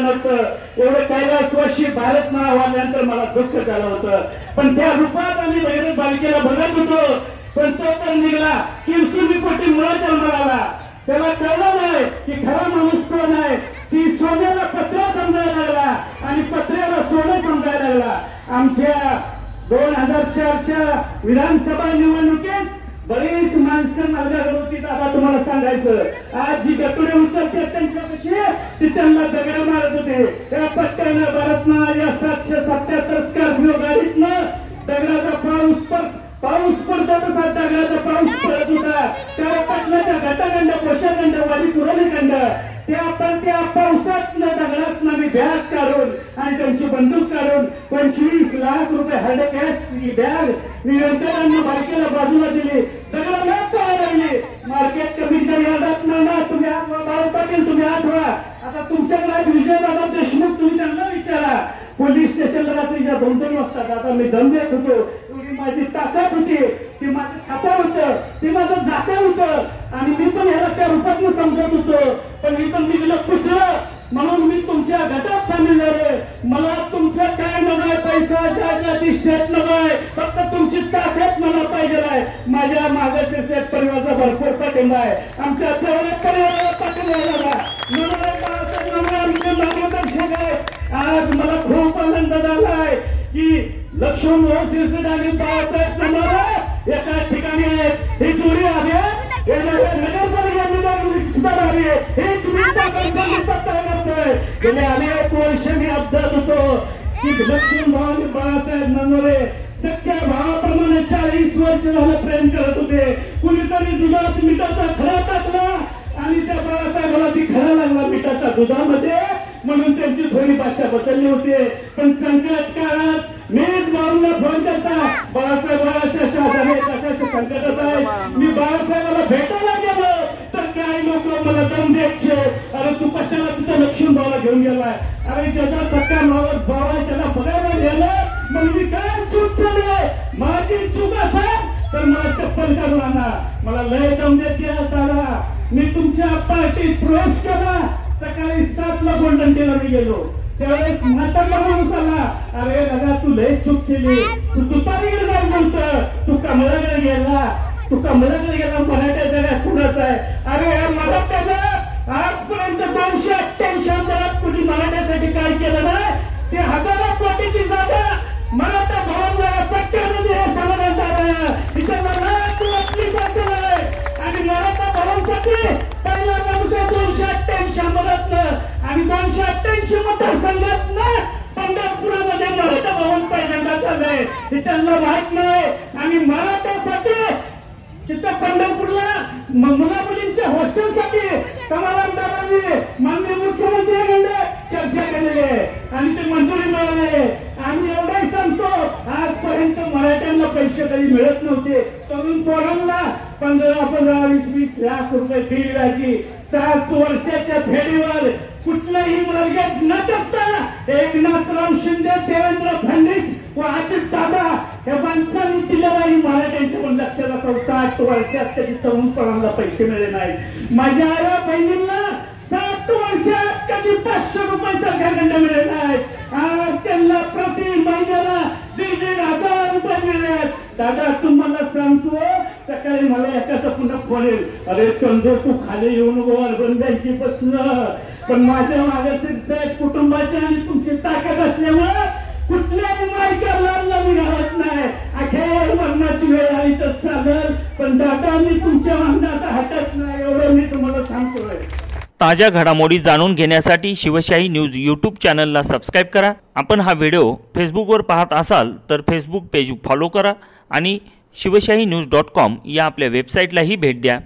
नव्हतं. एवढं कैलासवासी भारत महावाल्यानंतर मला दुःख झालं होतं. पण त्या रूपात आम्ही वगैरे बालकेला बघत होतो. पण तो तर निघाला किरसुनीपोटी मुळा जन्माला आला. त्याला कळलं नाही की खरा माणूस कोण आहे. ती सोन्याला पत्रा समजायला लागला आणि पत्र्याला सोनं समजायला लागला. आमच्या 2004च्या विधानसभा निवडणुकीत बरीच माणसं मार्गावर होती. दादा तुम्हाला सांगायचं, आज जी गटुडे उचलते त्यांच्यापाशी ती त्यांना दगड मारत होते. त्या पट्ट्यानं भारतनं या 777 स्कॉर्पिओ गाडीतनं दगडाचा पाऊस पडतो तसा दगडाचा पाऊस पडत होता. त्या पटलाच्या गटाखंड पोषाखंड वाडी पुरवलीखंड त्या पावसात दगडात मी बॅग काढून आणि त्यांची बंदूक काढून 25 लाख रुपये हार्ड कॅश बॅग निरंतरांनी बालकेला बाजूला दिली. दगडा लाख करायला लागली. मार्केट कमिटीच्या यादात ना तुम्ही बाळा पाटील तुम्ही आठवा. आता तुमच्याकडे विजयदादा देशमुख तुम्ही त्यांना विचारा. पोलीस स्टेशनला रात्रीच्या 2-2 वाजता आता मी दम देत होतो. एवढी माझी ताकद होती, ती माझं छाता होतं, ते माझं जातं होतं आणि मी पण ह्याला त्या रूपातनं समजत होतो. पण मी पण निघलं पुसलं म्हणून मी तुमच्या गटात सामील झाले. मला तुमचं काय नव्हे, पैसा जाती शेत नव्हे, फक्त तुमची ताकद मला पाहिजे आहे. माझ्या मागासवर्गीय परिवाराचा भरपूर पाठिंबा आहे. आमच्या परिवाराला पाठिंबा झाला आमचे मार्गदर्शक आहे. आज मला खूप आनंद झालाय की लक्ष्मण शिरसाट आणि बाळासाहेब नमारे एका ठिकाणी आहेत. ही जोडी आहे गेले अनेक वर्ष मी अभ्यास होतो की लक्ष्मण बाळासाहेब नमारे सख्या भावाप्रमाणे 40 वर्ष झालं प्रेम करत होते. कुणीतरी दुधात मिठाचा खरा टाकला आणि त्या बाळासाहेबाला ती खरा लागला मिठाच्या दुधामध्ये, म्हणून त्यांची थोडी भाषा बदलली होती. पण संकट काळात मीच भाऊला फोन करता बाळासाहेब अशा संकटात आहे. मी बाळासाहेबाला भेटायला गेलो तर काही लोक मला दम द्यायचे. अरे तू कशाला तिथं लक्ष्मण भाऊला घेऊन गेलाय. अरे त्याचा सख्या भाव आहे त्याला बघायला गेलं. मग मी काय चूक केली, माझी चूक असेल तर मला चप्पल काढून आणा. मला लय दम देत गेला. दादा मी तुमच्या पार्टीत प्रवेश केला. सकाळी 7ला गोल्डन टेला मी गेलो. त्यावेळेस म्हातारा माणूस आला. अरे दादा तू लय चूक केली, तू तुतारीकडे नाही बोलत, तू कमळाकडे गेला, तू कमळाकडे गेला. मराठ्या जगात कुणाच आहे. अरे मराठ्यानं आजपर्यंत 288 आमदारात कुणी मराठ्यासाठी काय केलं नाही. ते 1000 कोटीची जागा मराठा भवन पट्ट्यामध्ये हे समाधान झालं. तिच्या आणि मराठा भवनसाठी पहिला माणूस 288 आमदारातनं आणि 288 मतदारसंघातनं पंढरपुरामध्ये मराठा भवन पहिल्यांदा झालंय. हे त्यांना माहित नाही. आणि मराठ्यासाठी तिथं पंढरपूरला मुला मुलींच्या हॉस्टेलसाठी समाधानदारांनी माननीय मुख्यमंत्र्यांकडे चर्चा केलेली आहे आणि ते मंजुरी मिळाली. आम्ही एवढंही सांगतो आजपर्यंत मराठ्यांना पैसे कधी मिळत नव्हते. तरुण पोरांना 15-20 लाख रुपये फी द्यायची. 7 वर्षाच्या फेरीवर कुठलाही मार्गच न टाकता एकनाथराव शिंदे, देवेंद्र फडणवीस व अजित दादा या माणसांनी दिलेला ही मराठ्यांच्या पण लक्षात असं 7 वर्षात कधी तरुण पोरांना पैसे मिळले नाहीत. माझ्या आया बहिणींना 7 वर्षात कधी 500 रुपये सरकारकडे मिळले नाहीत. आज त्यांना प्रति महिन्याला 1,500 रुपये मिळतात. दादा तुम्हाला सांगतो सकाळी मला एकाचा पुन्हा फोन येईल. अरे चंद्र तू खाली येऊ नको अर्बन बँकेत बसलं. पण माझ्या मागासवर्गीय कुटुंबाची आणि तुमची ताकद असल्यामुळे कुठल्याही मायकाला नवीन राहत नाही. अखेर मरणाची वेळ आली तर चालेल पण दादा मी तुमच्या मागण्यात हटत नाही एवढं मी तुम्हाला सांगतोय. ताज्या घडामोडी जाणून घेण्यासाठी शिवशाही न्यूज यूट्यूब चॅनलला सबस्क्राईब करा. आपण हा व्हिडिओ फेसबुकवर पाहत असाल तर फेसबुक पेज फॉलो करा आणि शिवशाही न्यूज.com या आपल्या वेबसाईटलाही भेट द्या.